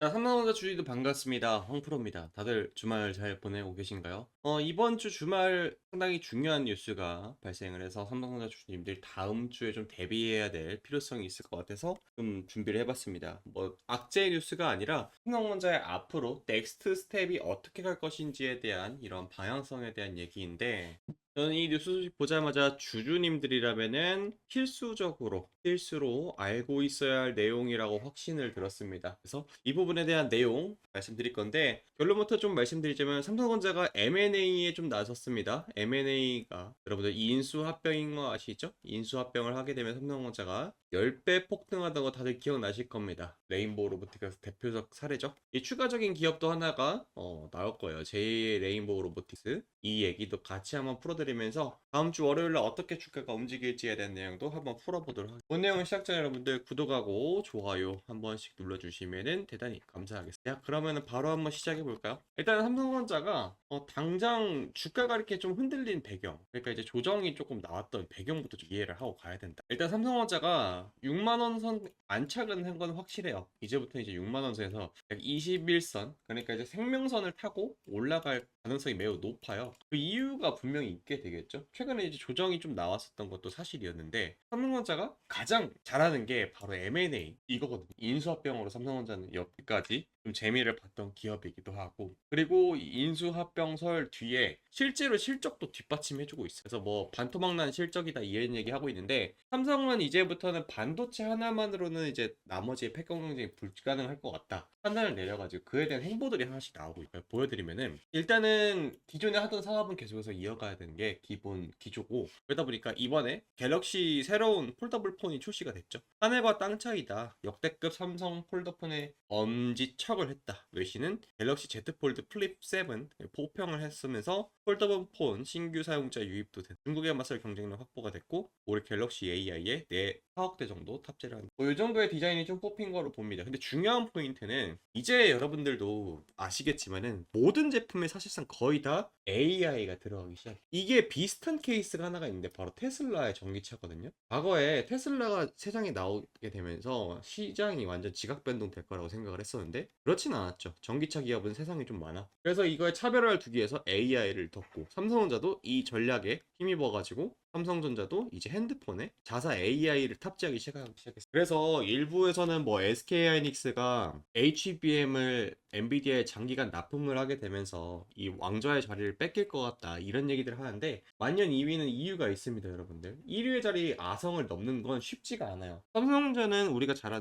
자, 삼성전자 주주도 반갑습니다. 황프로입니다. 다들 주말 잘 보내고 계신가요? 이번 주 주말 상당히 중요한 뉴스가 발생을 해서 삼성전자 주주님들 다음 주에 좀 대비해야 될 필요성이 있을 것 같아서 좀 준비를 해봤습니다. 뭐 악재 뉴스가 아니라 삼성전자의 앞으로 넥스트 스텝이 어떻게 갈 것인지에 대한 이런 방향성에 대한 얘기인데, 저는 이 뉴스 소식 보자마자 주주님들이라면은 필수로 알고 있어야 할 내용이라고 확신을 들었습니다. 그래서 이 부분에 대한 내용 말씀드릴 건데, 결론부터 좀 말씀드리자면 삼성전자가 M&A에 좀 나섰습니다. M&A가 여러분들 인수합병인 거 아시죠? 인수합병을 하게 되면 삼성전자가 10배 폭등하던 거 다들 기억나실 겁니다. 레인보우 로보틱스 대표적 사례죠. 이 추가적인 기업도 하나가 나올 거예요. 제2의 레인보우 로보틱스. 이 얘기도 같이 한번 풀어드리면서 다음 주 월요일 날 어떻게 주가가 움직일지에 대한 내용도 한번 풀어보도록 하겠습니다. 본 내용은 시작자 여러분들 구독하고 좋아요 한 번씩 눌러주시면 대단히 감사하겠습니다. 자, 그러면 바로 한번 시작해 볼까요? 일단 삼성전자가 당장 주가가 이렇게 좀 흔들린 배경, 그러니까 이제 조정이 조금 나왔던 배경부터 좀 이해를 하고 가야 된다. 일단 삼성전자가 6만 원 선 안착은 한 건 확실해요. 이제부터 이제 6만 원 선에서 약 21선, 그러니까 이제 생명선을 타고 올라갈 가능성이 매우 높아요. 그 이유가 분명히 있게 되겠죠. 최근에 이제 조정이 좀 나왔었던 것도 사실이었는데, 삼성전자가 가장 잘하는 게 바로 M&A 이거거든요. 인수합병으로 삼성전자는 여기까지 좀 재미를 봤던 기업이기도 하고, 그리고 이 인수합병설 뒤에 실제로 실적도 뒷받침해주고 있어요. 그래서 뭐 반토막난 실적이다 이런 얘기 하고 있는데, 삼성은 이제부터는 반도체 하나만으로는 이제 나머지 폐경 경쟁이 불가능할 것 같다 판단을 내려가지고 그에 대한 행보들이 하나씩 나오고 있어요. 보여드리면은, 일단은 기존에 하던 사업은 계속해서 이어가야 되는 게 기본 기조고, 그러다 보니까 이번에 갤럭시 새로운 폴더블 폰이 출시가 됐죠. 하늘과 땅 차이다. 역대급 삼성 폴더폰의 엄지척을 했다. 외신은 갤럭시 Z 폴드 플립 7 포평을 했으면서 폴더블 폰 신규 사용자 유입도 된, 중국에 맞설 경쟁력 확보가 됐고, 올해 갤럭시 AI에 내 4억대 정도 탑재를 한, 뭐이 정도의 디자인이 좀 뽑힌 거로 봅니다. 근데 중요한 포인트는 이제 여러분들도 아시겠지만은 모든 제품에 사실상 거의 다 AI가 들어가기 시작. 이게 비슷한 케이스가 하나가 있는데 바로 테슬라의 전기차거든요. 과거에 테슬라가 세상에 나오게 되면서 시장이 완전 지각 변동될 거라고 생각을 했었는데 그렇진 않았죠. 전기차 기업은 세상에 좀 많아. 그래서 이거에 차별화를 두기 위해서 AI를 뒀고, 삼성전자도 이 전략에 힘입어가지고 삼성전자도 이제 핸드폰에 자사 AI를 탑재하기 시작했어요. 그래서 일부에서는 뭐 SK하이닉스가 HBM을 엔비디아에 장기간 납품을 하게 되면서 이 왕좌의 자리를 뺏길 것 같다 이런 얘기들 하는데, 만년 2위는 이유가 있습니다. 여러분들 1위의 자리 아성을 넘는 건 쉽지가 않아요. 삼성전자는 우리가 잘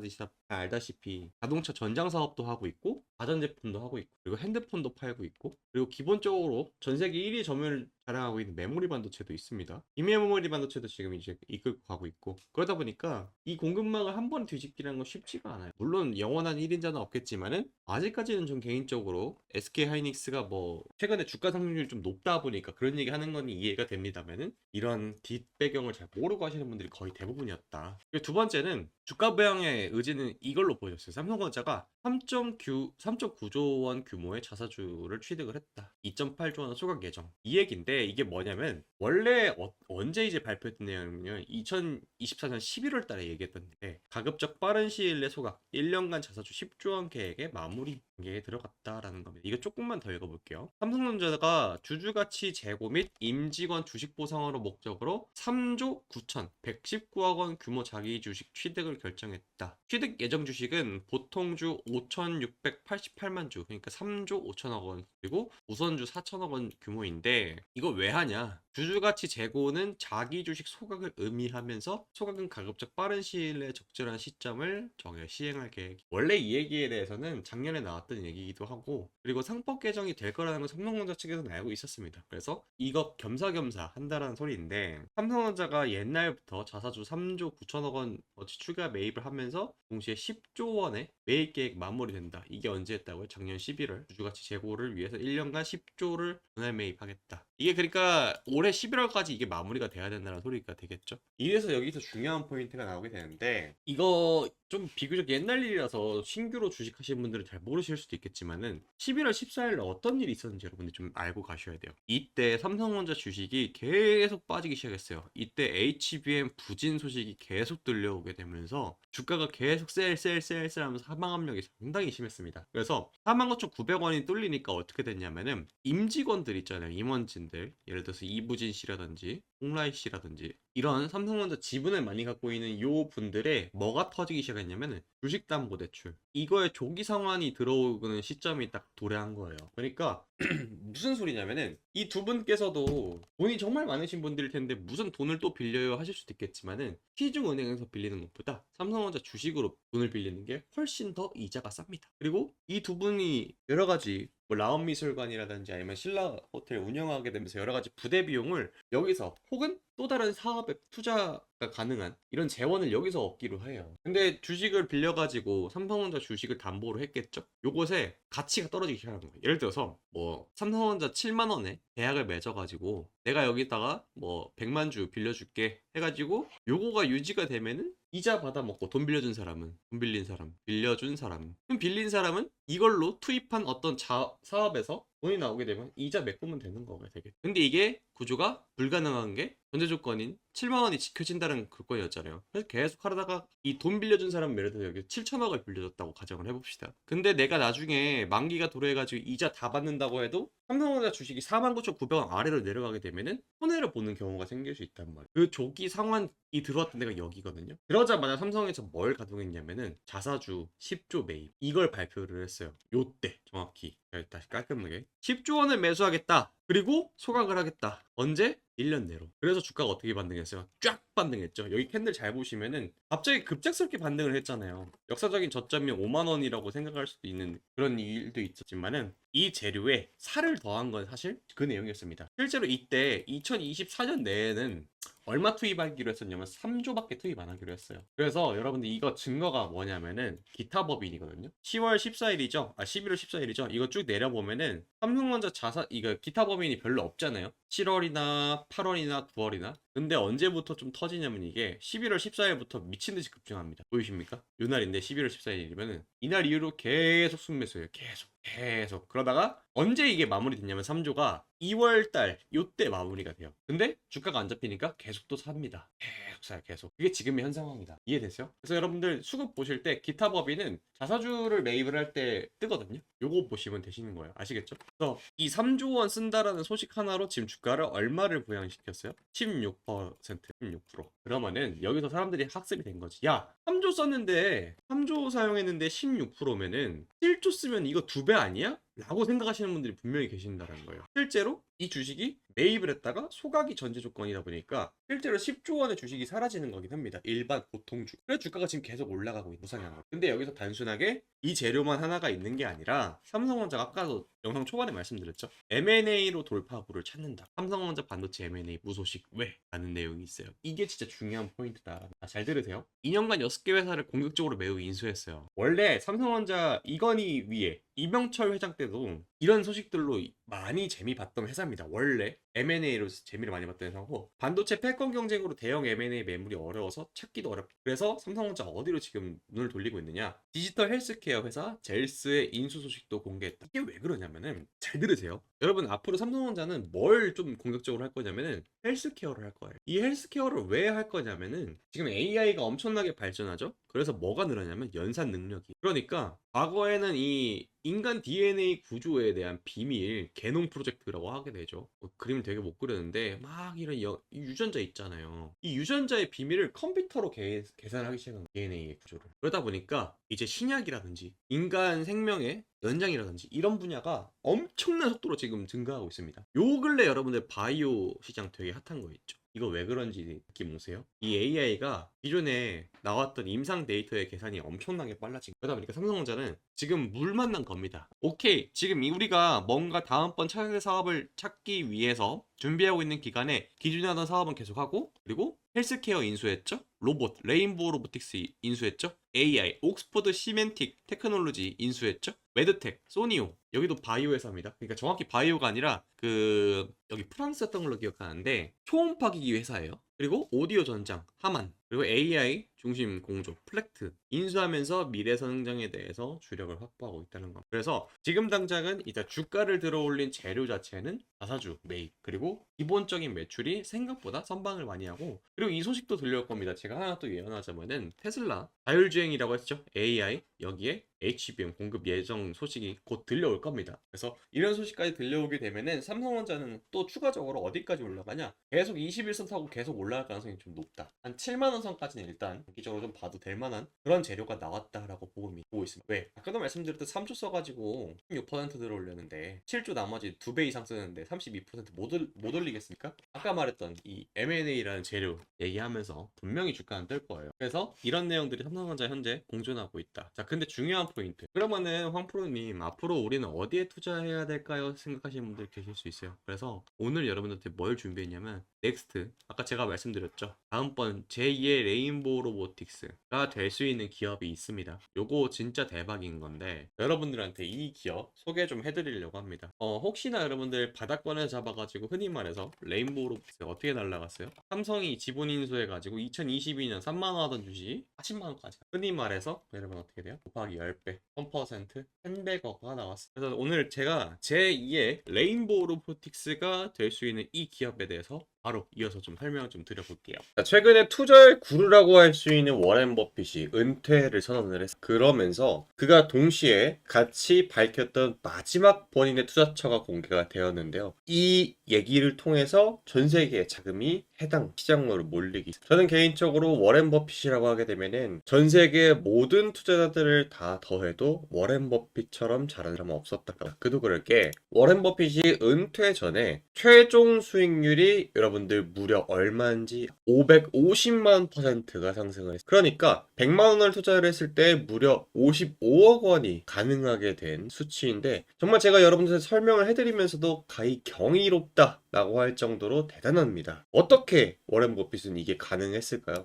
알다시피 자동차 전장 사업도 하고 있고, 가전제품도 하고 있고, 그리고 핸드폰도 팔고 있고, 그리고 기본적으로 전 세계 1위 점유율을 자랑하고 있는 메모리 반도체도 있습니다. 이 메모리 반도체도 지금 이제 이끌고 가고 있고, 그러다 보니까 이 공급망을 한 번에 뒤집기라는 건 쉽지가 않아요. 물론 영원한 1인자는 없겠지만은 아직까지는 좀 개인적으로 SK 하이닉스가 뭐 최근에 주가 상승률이 좀 높다 보니까 그런 얘기 하는 건 이해가 됩니다만은, 이런 뒷배경을 잘 모르고 하시는 분들이 거의 대부분이었다. 그리고 두 번째는 주가 부양의 의지는 이걸로 보여졌어요. 삼성전자가 3.9조 원 규모의 자사주를 취득을 했다. 2.8조 원 소각 예정. 이 얘기인데, 이게 뭐냐면 원래 언제 이제 발표했던 내용이냐면 2024년 11월 달에 얘기했던데, 가급적 빠른 시일 내 소각 1년간 자사주 10조 원 계획에 마무리 단계에 들어갔다라는 겁니다. 이거 조금만 더 읽어볼게요. 삼성전자가 주주가치 재고 및 임직원 주식 보상으로 목적으로 3조 9천 119억 원 규모 자기 주식 취득을 결정했다. 취득 예정 주식은 보통주 5,688만 주, 그러니까 3조 5천억 원, 그리고 우선주 4천억 원 규모인데, 이거 왜 하냐? 주주가치 재고는 자기 주식 소각을 의미하면서, 소각은 가급적 빠른 시일 내에 적절한 시점을 정해 시행할 계획. 원래 이 얘기에 대해서는 작년에 나왔던 얘기이기도 하고, 그리고 상법 개정이 될 거라는 건 삼성전자 측에서는 알고 있었습니다. 그래서 이거 겸사겸사 한다라는 소리인데, 삼성전자가 옛날부터 자사주 3조 9천억 원 추가 매입을 하면서 동시에 10조 원의 매입 계획 마무리된다. 이게 언제 했다고요? 작년 11월 주주가치 재고를 위해서 1년간 10조를 분할 매입하겠다. 이게 그러니까 올해 11월까지 이게 마무리가 돼야 된다는 소리가 되겠죠. 이래서 여기서 중요한 포인트가 나오게 되는데, 이거 좀 비교적 옛날 일이라서 신규로 주식하시는 분들은 잘 모르실 수도 있겠지만은 11월 14일 날 어떤 일이 있었는지 여러분들 좀 알고 가셔야 돼요. 이때 삼성전자 주식이 계속 빠지기 시작했어요. 이때 HBM 부진 소식이 계속 들려오게 되면서 주가가 계속 셀 하면서 하방 압력이 상당히 심했습니다. 그래서 49,900원이 뚫리니까 어떻게 됐냐면은 임직원들 있잖아요. 임원진들. 예를 들어서 이부진 씨라든지 홍라이 씨라든지 이런 삼성전자 지분을 많이 갖고 있는 요 분들의 뭐가 터지기 시작했냐면은 주식담보대출, 이거에 조기 상환이 들어오는 시점이 딱 도래한 거예요. 그러니까 무슨 소리냐면은 이 두 분께서도 돈이 정말 많으신 분들일 텐데 무슨 돈을 또 빌려요 하실 수도 있겠지만은 시중은행에서 빌리는 것보다 삼성전자 주식으로 돈을 빌리는 게 훨씬 더 이자가 쌉니다. 그리고 이 두 분이 여러 가지 뭐 라온미술관이라든지 아니면 신라 호텔 운영하게 되면서 여러 가지 부대 비용을 여기서 혹은 또 다른 사업에 투자가 가능한 이런 재원을 여기서 얻기로 해요. 근데 주식을 빌려가지고 삼성전자 주식을 담보로 했겠죠? 요것에 가치가 떨어지기 시작하는 거예요. 예를 들어서 뭐 삼성전자 7만 원에 계약을 맺어가지고 내가 여기다가 뭐 100만 주 빌려줄게 해가지고 요거가 유지가 되면은 이자 받아먹고 돈 빌려준 사람은 돈 빌린 사람 빌려준 사람 그럼 빌린 사람은 이걸로 투입한 어떤 사업에서 돈이 나오게 되면 이자 메꾸면 되는 거가 되겠죠. 근데 이게 구조가 불가능한 게 전제 조건인 7만 원이 지켜진다는 조건이었잖아요. 그래서 계속 하다가 이 돈 빌려준 사람은 예를 들어 여기 7천억을 빌려줬다고 가정을 해봅시다. 근데 내가 나중에 만기가 도래해가지고 이자 다 받는다고 해도 삼성전자 주식이 49,900원 아래로 내려가게 되면은 손해를 보는 경우가 생길 수 있단 말이에요. 그 조기 상환이 들어왔던 데가 여기거든요. 그러자마자 삼성에서 뭘 가동했냐면은 자사주 10조 매입 이걸 발표를 했어요. 요때 정확히 다시 깔끔하게 10조 원을 매수하겠다. 그리고 소각을 하겠다. 언제? 1년 내로. 그래서 주가가 어떻게 반등했어요? 쫙 반등했죠. 여기 캔들 잘 보시면은 갑자기 급작스럽게 반등을 했잖아요. 역사적인 저점이 5만 원이라고 생각할 수도 있는 그런 일도 있었지만은 이 재료에 살을 더한 건 사실 그 내용이었습니다. 실제로 이때 2024년 내에는 얼마 투입하기로 했었냐면 3조밖에 투입 안 하기로 했어요. 그래서 여러분들 이거 증거가 뭐냐면은 기타 법인이거든요. 10월 14일이죠. 11월 14일이죠. 이거 쭉 내려보면은 삼성전자 이거 기타 법인이 별로 없잖아요. 7월이나 8월이나 9월이나. 근데 언제부터 좀 터지냐면 이게 11월 14일부터 미친 듯이 급증합니다. 보이십니까? 요 날인데 11월 14일이면은 이날 이후로 계속 순매수예요. 계속 그러다가 언제 이게 마무리됐냐면 3조가 2월달 요때 마무리가 돼요. 근데 주가가 안 잡히니까 계속 또 삽니다. 계속 사요. 계속. 그게 지금의 현 상황이다. 이해됐어요? 그래서 여러분들 수급 보실 때 기타 법인은 자사주를 매입을 할 때 뜨거든요. 요거 보시면 되시는 거예요. 아시겠죠? 그래서 이 3조 원 쓴다라는 소식 하나로 지금 주가를 얼마를 부양시켰어요? 16%. 그러면은 여기서 사람들이 학습이 된 거지. 야, 3조 썼는데 3조 사용했는데 16%면은 1조 쓰면 이거 2배 아니야? 라고 생각하시는 분들이 분명히 계신다는 거예요. 실제로 이 주식이 매입을 했다가 소각이 전제 조건이다 보니까 실제로 10조 원의 주식이 사라지는 거긴 합니다. 일반 보통주. 그래서 주가가 지금 계속 올라가고 있는 우상향으로. 근데 여기서 단순하게 이 재료만 하나가 있는 게 아니라 삼성전자가 아까도 영상 초반에 말씀드렸죠. M&A로 돌파구를 찾는다. 삼성전자 반도체 M&A 무소식 왜? 라는 내용이 있어요. 이게 진짜 중요한 포인트다. 잘 들으세요. 2년간 6개 회사를 공격적으로 매우 인수했어요. 원래 삼성전자 이건희 위에 이병철 회장 때도 이런 소식들로 많이 재미 봤던 회사입니다. 원래 M&A로 재미를 많이 봤던 회사고 반도체 패권 경쟁으로 대형 M&A 매물이 어려워서 찾기도 어렵다. 그래서 삼성전자 어디로 지금 눈을 돌리고 있느냐? 디지털 헬스케어 회사 젤스의 인수 소식도 공개했다. 이게 왜 그러냐면은 잘 들으세요. 여러분 앞으로 삼성전자는 뭘 좀 공격적으로 할 거냐면은 헬스케어를 할 거예요. 이 헬스케어를 왜 할 거냐면은 지금 AI가 엄청나게 발전하죠. 그래서 뭐가 늘어나냐면 연산 능력이. 그러니까 과거에는 이 인간 DNA 구조에 대한 비밀 개농 프로젝트라고 하게 되죠. 그림을 되게 못 그렸는데 막 이런 유전자 있잖아요. 이 유전자의 비밀을 컴퓨터로 계산하기 시작한 DNA의 구조를. 그러다 보니까 이제 신약이라든지 인간 생명의 연장이라든지 이런 분야가 엄청난 속도로 지금 증가하고 있습니다. 요 근래 여러분들 바이오 시장 되게 핫한 거 있죠. 이거 왜 그런지 느낌 오세요? 이 AI가 기존에 나왔던 임상 데이터의 계산이 엄청나게 빨라진 거다 보니까 삼성전자는 지금 물 만난 겁니다. 오케이, 지금 우리가 뭔가 다음번 차세 사업을 찾기 위해서 준비하고 있는 기간에 기존에 하던 사업은 계속하고 그리고 헬스케어 인수했죠? 로봇, 레인보우 로보틱스 인수했죠? AI, 옥스퍼드 시멘틱 테크놀로지 인수했죠? 메드텍, 소니오, 여기도 바이오 회사입니다. 그러니까 정확히 바이오가 아니라 여기 프랑스였던 걸로 기억하는데 초음파 기기 회사예요. 그리고 오디오 전장, 하만, 그리고 AI 중심 공조, 플렉트 인수하면서 미래 성장에 대해서 주력을 확보하고 있다는 거. 그래서 지금 당장은 이제 주가를 들어올린 재료 자체는 자사주, 매입, 그리고 기본적인 매출이 생각보다 선방을 많이 하고, 그리고 이 소식도 들려올 겁니다. 제가 하나 또 예언하자면은 테슬라 자율주행이라고 했죠. AI 여기에 HBM 공급 예정 소식이 곧 들려올 겁니다. 그래서 이런 소식까지 들려오게 되면은 삼성전자는 또 추가적으로 어디까지 올라가냐? 계속 21선 타고 계속 올라갈 가능성이 좀 높다. 한 7만 원 선까지는 일단 단기적으로 좀 봐도 될 만한 그런 재료가 나왔다라고 보고 있습니다. 왜? 아까도 말씀드렸듯 3조 써가지고 16% 들어올렸는데 7조 나머지 2배 이상 쓰는데 32%못 올리겠습니까? 아까 말했던 이 M&A라는 재료 얘기하면서 분명히 주가는 뜰 거예요. 그래서 이런 내용들이 삼성전자 현재 공존하고 있다. 자, 근데 중요한 포인트. 그러면은 황프로님 앞으로 우리는 어디에 투자해야 될까요? 생각하시는 분들 계실 수 있어요. 그래서 오늘 여러분들한테 뭘 준비했냐면 넥스트, 아까 제가 말씀드렸죠. 다음번 제2의 레인보우 로보틱스가 될 수 있는 기업이 있습니다. 요거 진짜 대박인 건데 여러분들한테 이 기업 소개 좀 해드리려고 합니다. 혹시나 여러분들 바닥권을 잡아가지고 흔히 말해서 레인보우 로보틱스 어떻게 날라갔어요? 삼성이 지분 인수해가지고 2022년 3만원 하던 주식이 40만원까지, 흔히 말해서 여러분 어떻게 돼요? 곱하기 10배 1000% 1100억가 나왔어요. 그래서 오늘 제가 제2의 레인보우 로보틱스가 될 수 있는 이 기업에 대해서 바로 이어서 좀 설명을 좀 드려볼게요. 자, 최근에 투자의 구루라고 할 수 있는 워렌 버핏이 은퇴를 선언을 했어요. 그러면서 그가 동시에 같이 밝혔던 마지막 본인의 투자처가 공개가 되었는데요. 이 얘기를 통해서 전 세계의 자금이 해당 시장으로 몰리기. 저는 개인적으로 워렌 버핏이라고 하게 되면은 전 세계의 모든 투자자들을 다 더해도 워렌 버핏처럼 잘하는 사람은 없었다. 그도 그럴 게 워렌 버핏이 은퇴 전에 최종 수익률이 여러분들 무려 얼마인지 550만 %가 상승을 했어요. 그러니까 100만 원을 투자를 했을 때 무려 55억 원이 가능하게 된 수치인데, 정말 제가 여러분들한테 설명을 해드리면서도 가히 경이롭다 라고 할 정도로 대단합니다. 어떻게 워렌 버핏은 이게 가능했을까요?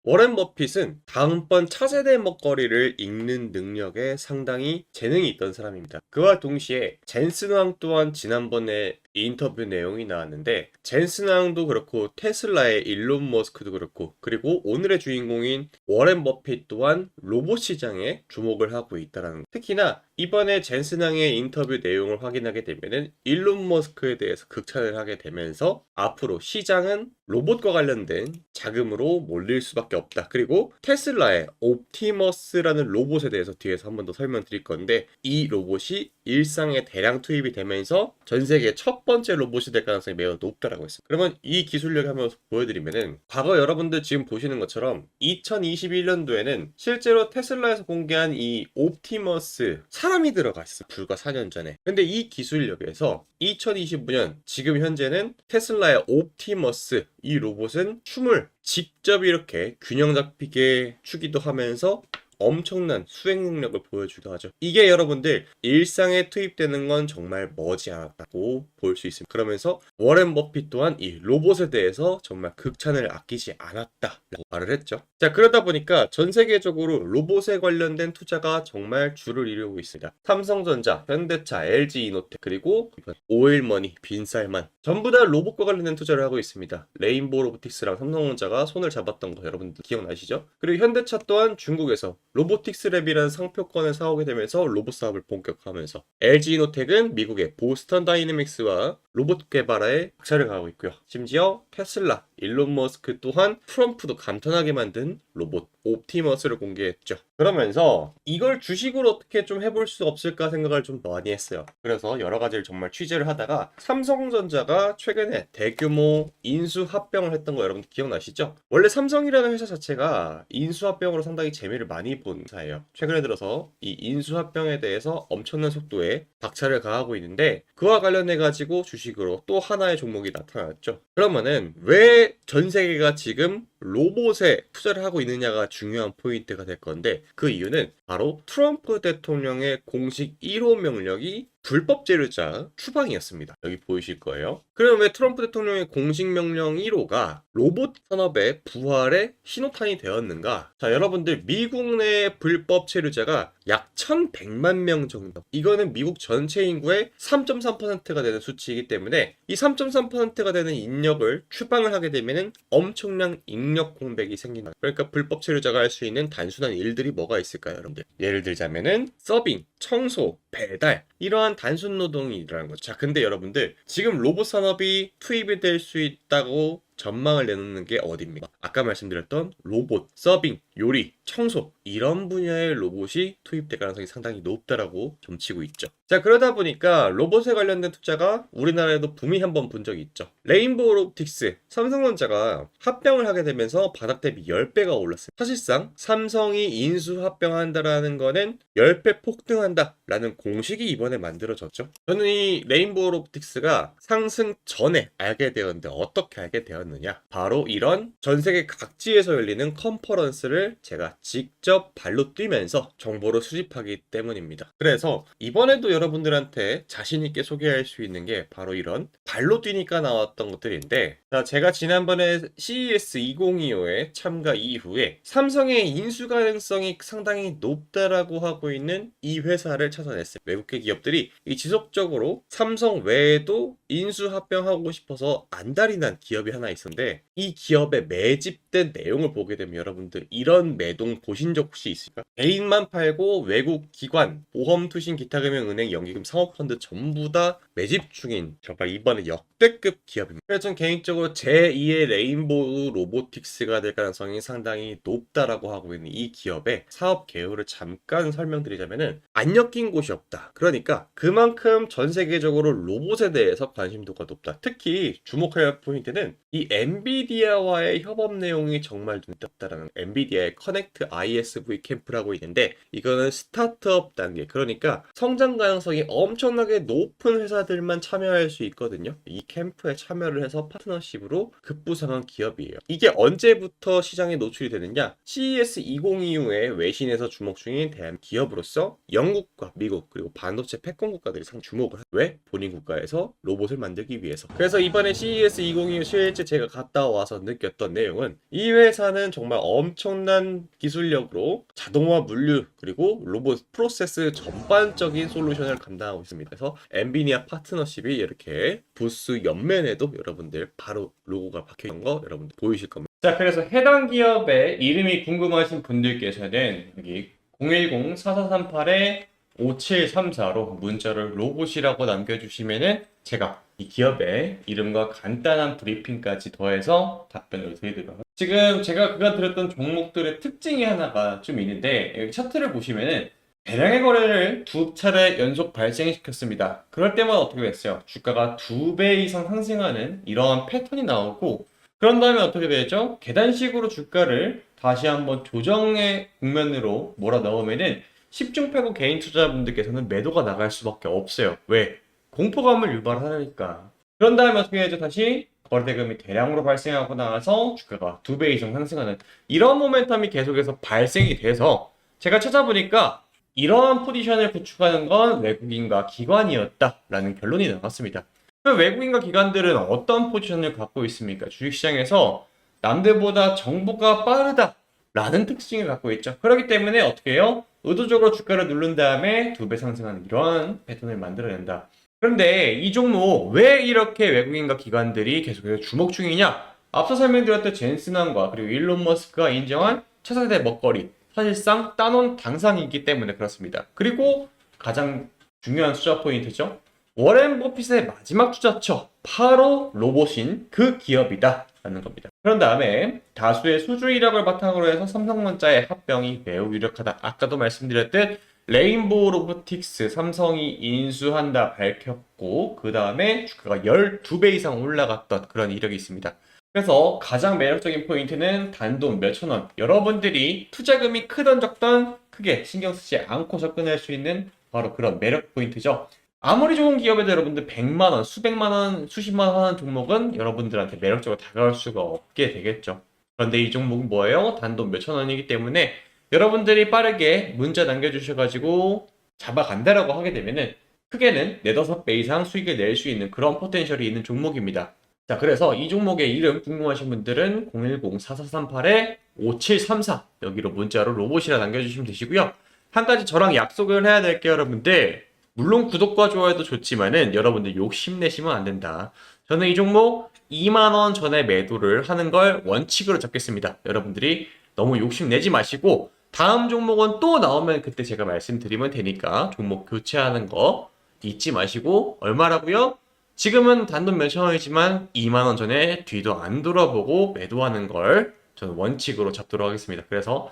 워렌 버핏은 다음번 차세대 먹거리를 읽는 능력에 상당히 재능이 있던 사람입니다. 그와 동시에 젠슨 왕 또한 지난번에 인터뷰 내용이 나왔는데, 젠슨 왕도 그렇고 테슬라의 일론 머스크도 그렇고, 그리고 오늘의 주인공인 워렌 버핏 또한 로봇 시장에 주목을 하고 있다는 거. 특히나 이번에 젠슨 왕의 인터뷰 내용을 확인하게 되면은 일론 머스크에 대해서 극찬을 하게 되면서 앞으로 시장은 로봇과 관련된 자금으로 몰릴 수밖에 없다. 그리고 테슬라의 옵티머스라는 로봇에 대해서 뒤에서 한 번 더 설명드릴 건데, 이 로봇이 일상에 대량 투입이 되면서 전 세계 첫 번째 로봇이 될 가능성이 매우 높다라고 했습니다. 그러면 이 기술력 한번 보여드리면은, 과거 여러분들 지금 보시는 것처럼 2021년도에는 실제로 테슬라에서 공개한 이 옵티머스 사람이 들어가 있어, 불과 4년 전에. 근데 이 기술력에서 2025년 지금 현재는 테슬라의 옵티머스 이 로봇은 춤을 직접 이렇게 균형 잡히게 추기도 하면서 엄청난 수행 능력을 보여주기도 하죠. 이게 여러분들 일상에 투입되는 건 정말 머지않았다고 볼 수 있습니다. 그러면서 워렌 버핏 또한 이 로봇에 대해서 정말 극찬을 아끼지 않았다라고 말을 했죠. 자, 그러다 보니까 전 세계적으로 로봇에 관련된 투자가 정말 줄을 이루고 있습니다. 삼성전자, 현대차, LG이노텍, 그리고 오일머니, 빈쌀만 전부 다 로봇과 관련된 투자를 하고 있습니다. 레인보우 로보틱스랑 삼성전자가 손을 잡았던 거 여러분들 기억나시죠? 그리고 현대차 또한 중국에서 로보틱스랩이라는 상표권을 사오게 되면서 로봇 사업을 본격화하면서, LG이노텍은 미국의 보스턴 다이내믹스와 로봇 개발에 박차를 가하고 있고요. 심지어 테슬라, 일론 머스크 또한 트럼프도 감탄하게 만든 로봇 옵티머스를 공개했죠. 그러면서 이걸 주식으로 어떻게 좀 해볼 수 없을까 생각을 좀 많이 했어요. 그래서 여러 가지를 정말 취재를 하다가 삼성전자가 최근에 대규모 인수합병을 했던 거 여러분들 기억나시죠? 원래 삼성이라는 회사 자체가 인수합병으로 상당히 재미를 많이 본 회사예요. 최근에 들어서 이 인수합병에 대해서 엄청난 속도에 박차를 가하고 있는데, 그와 관련해 가지고 주식으로 또 하나의 종목이 나타났죠. 그러면은 왜 전 세계가 지금 로봇에 투자를 하고 있느냐가 중요한 포인트가 될 건데, 그 이유는 바로 트럼프 대통령의 공식 1호 명령이 불법 재료자 추방이었습니다. 여기 보이실 거예요. 그럼 왜 트럼프 대통령의 공식 명령 1호가 로봇 산업의 부활의 신호탄이 되었는가? 자, 여러분들 미국 내 불법 체류자가 약 1100만 명 정도. 이거는 미국 전체 인구의 3.3%가 되는 수치이기 때문에 이 3.3%가 되는 인력을 추방을 하게 되면은 엄청난 인력 공백이 생긴다. 그러니까 불법 체류자가 할 수 있는 단순한 일들이 뭐가 있을까요, 여러분들? 예를 들자면은 서빙, 청소, 배달 이러한 단순 노동이 일어나는 거죠. 자, 근데 여러분들 지금 로봇 산업이 투입이 될 수 있다고 전망을 내놓는 게 어디입니까? 아까 말씀드렸던 로봇, 서빙, 요리, 청소 이런 분야의 로봇이 투입될 가능성이 상당히 높다라고 점치고 있죠. 자, 그러다 보니까 로봇에 관련된 투자가 우리나라에도 붐이 한번 분 적이 있죠. 레인보우 로보틱스, 삼성전자가 합병을 하게 되면서 바닥 대비 10배가 올랐습니다. 사실상 삼성이 인수 합병한다라는 거는 10배 폭등한다라는 공식이 이번에 만들어졌죠. 저는 이 레인보우 로보틱스가 상승 전에 알게 되었는데 어떻게 알게 되었느냐? 바로 이런 전 세계 각지에서 열리는 컨퍼런스를 제가 직접 발로 뛰면서 정보를 수집하기 때문입니다. 그래서 이번에도 여러분들한테 자신 있게 소개할 수 있는 게 바로 이런 발로 뛰니까 나왔던 것들인데, 자, 제가 지난번에 CES 2025에 참가 이후에 삼성의 인수 가능성이 상당히 높다라고 하고 있는 이 회사를 찾아냈어요. 외국계 기업들이 이 지속적으로 삼성 외에도 인수 합병하고 싶어서 안달이 난 기업이 하나 있었는데, 이 기업에 매집된 내용을 보게 되면 여러분들 이런 매동 보신 적 혹시 있을까요? 개인만 팔고 외국 기관, 보험, 투신, 기타 금융, 은행, 연기금, 사모펀드 전부 다 매집 중인 정말 이번에 역대급 기업입니다. 그래서 전 개인적으로 제2의 레인보우 로보틱스가 될 가능성이 상당히 높다라고 하고 있는 이 기업의 사업 개요를 잠깐 설명드리자면은 안 엮인 곳이 없다. 그러니까 그만큼 전 세계적으로 로봇에 대해서 관심도가 높다. 특히 주목해야 할 포인트는 이 엔비디아와의 협업 내용이 정말 눈에 띄었다라는, 엔비디아의 커넥트 ISV 캠프라고 있는데 이거는 스타트업 단계, 그러니까 성장 가능성이 엄청나게 높은 회사들만 참여할 수 있거든요. 이 캠프에 참여를 해서 파트너십으로 급부상한 기업이에요. 이게 언제부터 시장에 노출이 되느냐? CES 2025에 외신에서 주목 중인 대한 기업으로서 영국과 미국 그리고 반도체 패권 국가들이 상 주목을 해요. 왜? 본인 국가에서 로봇을 만들기 위해서. 그래서 이번에 CES 2025 실제 제가 갔다 와서 느꼈던 내용은 이 회사는 정말 엄청난 기술력으로 자동화 물류 그리고 로봇 프로세스 전반적인 솔루션을 감당하고 있습니다. 그래서 엔비디아 파트너십이 이렇게 부스 옆면에도 여러분들 바로 로고가 박혀있는 거 여러분들 보이실 겁니다. 자, 그래서 해당 기업의 이름이 궁금하신 분들께서는 여기 010-4438-5734로 문자를 로봇이라고 남겨주시면은 제가 이 기업의 이름과 간단한 브리핑까지 더해서 답변을 드리도록 하겠습니다. 지금 제가 그간 드렸던 종목들의 특징이 하나가 좀 있는데, 여기 차트를 보시면은 대량의 거래를 두 차례 연속 발생시켰습니다. 그럴 때마다 어떻게 됐어요? 주가가 2배 이상 상승하는 이러한 패턴이 나오고, 그런 다음에 어떻게 되죠? 계단식으로 주가를 다시 한번 조정의 국면으로 몰아넣으면은 10중 8구 개인 투자자분들께서는 매도가 나갈 수밖에 없어요. 왜? 공포감을 유발하니까. 그런 다음에 어떻게 되죠? 다시 거래대금이 대량으로 발생하고 나서 주가가 2배 이상 상승하는 이런 모멘텀이 계속해서 발생이 돼서 제가 찾아보니까 이러한 포지션을 구축하는 건 외국인과 기관이었다라는 결론이 나왔습니다. 그 외국인과 기관들은 어떤 포지션을 갖고 있습니까? 주식시장에서 남들보다 정보가 빠르다라는 특징을 갖고 있죠. 그렇기 때문에 어떻게 해요? 의도적으로 주가를 누른 다음에 2배 상승하는 이러한 패턴을 만들어낸다. 그런데 이 종목 왜 이렇게 외국인과 기관들이 계속해서 주목 중이냐? 앞서 설명드렸던 젠슨왕과 그리고 일론 머스크가 인정한 차세대 먹거리, 사실상 따놓은 당상이기 때문에 그렇습니다. 그리고 가장 중요한 투자 포인트죠. 워렌 버핏의 마지막 투자처, 바로 로봇인 그 기업이다 라는 겁니다. 그런 다음에 다수의 수주 이력을 바탕으로 해서 삼성전자의 합병이 매우 유력하다. 아까도 말씀드렸듯 레인보우 로보틱스 삼성이 인수한다 밝혔고, 그 다음에 주가가 12배 이상 올라갔던 그런 이력이 있습니다. 그래서 가장 매력적인 포인트는 단돈 몇천 원, 여러분들이 투자금이 크던 적던 크게 신경 쓰지 않고 접근할 수 있는 바로 그런 매력 포인트죠. 아무리 좋은 기업에도 여러분들 100만 원, 수백만 원, 수십만 원 하는 종목은 여러분들한테 매력적으로 다가올 수가 없게 되겠죠. 그런데 이 종목은 뭐예요? 단돈 몇천 원이기 때문에 여러분들이 빠르게 문자 남겨주셔가지고 잡아간다라고 하게 되면은 크게는 4~5배 이상 수익을 낼 수 있는 그런 포텐셜이 있는 종목입니다. 자, 그래서 이 종목의 이름 궁금하신 분들은 010-4438-5734 여기로 문자로 로봇이라 남겨주시면 되시고요. 한 가지 저랑 약속을 해야 될 게 여러분들, 물론 구독과 좋아요도 좋지만은 여러분들 욕심내시면 안 된다. 저는 이 종목 2만원 전에 매도를 하는 걸 원칙으로 잡겠습니다. 여러분들이 너무 욕심내지 마시고 다음 종목은 또 나오면 그때 제가 말씀드리면 되니까 종목 교체하는 거 잊지 마시고, 얼마라고요? 지금은 단돈 몇천 원이지만 2만원 전에 뒤도 안 돌아보고 매도하는 걸 저는 원칙으로 잡도록 하겠습니다. 그래서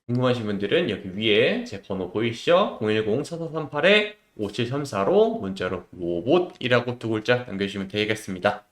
궁금하신 분들은 여기 위에 제 번호 보이시죠? 010-4438-5734로 문자로 로봇이라고 두 글자 남겨주시면 되겠습니다.